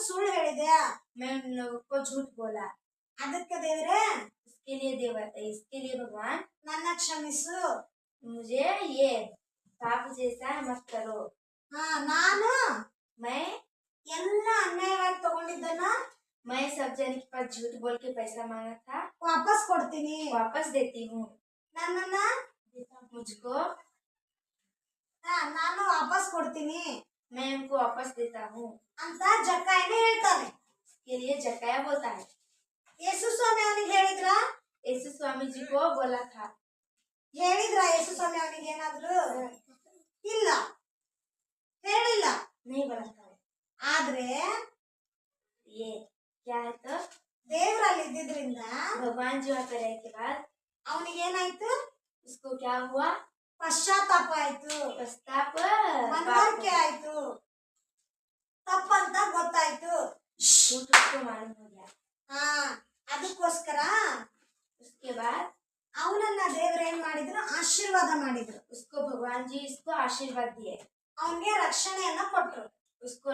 ಸುಳ್ಳು ಹೇಳಿದೆ, मैंने उसको झूठ बोला, ಅದಕ್ಕೆ ದೇವ್ರೆ इसके लिए भगवान ನನ್ನ ಕ್ಷಮಿಸು. मुझे ये पाप जैसा मत करो. ನಾನು मैं ಎಲ್ಲ ಅನ್ಯಾಯವಾಗಿ ತಗೊಂಡಿದ್ದನ್ನ मैं सब जन के पास झूठ बोल के पैसा मांगा था, ವಾಪಸ್ ಕೊಡ್ತೀನಿ. वापस देती हूँ. ನನ್ನನ್ನ मुझको ನಾನು ವಾಪಸ್ ಕೊಡ್ತೀನಿ मैं उनको वापस देता हूँ ಅಂತ ಜಕ್ಕಾಯನ ಹೇಳ್ತಾನೆ. के लिए जकाया बोलता है. ಯೇಸು ಸ್ವಾಮಿ ಅವನಿಗೆ ಹೇಳಿದ್ರ यीशु स्वामी जी को बोला था. ಯೇಸು ಸ್ವಾಮಿ ಅವನಿಗೆ ಏನಾದ್ರು ಇಲ್ಲ, ಹೇಳಿಲ್ಲ. नहीं बोला था. ಆದ್ರೆ ये क्या है तो ದೇವರಲ್ಲಿ ಇದ್ದಿದ್ರಿಂದ भगवान जी वहाँ पे रहने के बाद ಅವನಿಗೆ ಏನಾಯ್ತು? उसको क्या हुआ? ಪಶ್ಚಾತ್ತಾಪ ಆಯ್ತು, पश्चाताप ಮನವರಿಕೆ ಆಯ್ತು, ತಪ್ಪಂತ ಗೊತ್ತಾಯ್ತು. झूठ उसको मालूम हो गया. ಅದಕ್ಕೋಸ್ಕರ उसके बाद ಅವನನ್ನ ದೇವ್ರ ಏನ್ ಮಾಡಿದ್ರು? ಆಶೀರ್ವಾದ ಮಾಡಿದ್ರು. उसको भगवान जी इसको आशीर्वाद दिए, ಅವನಿಗೆ ರಕ್ಷಣೆಯನ್ನ ಕೊಟ್ರು. उसको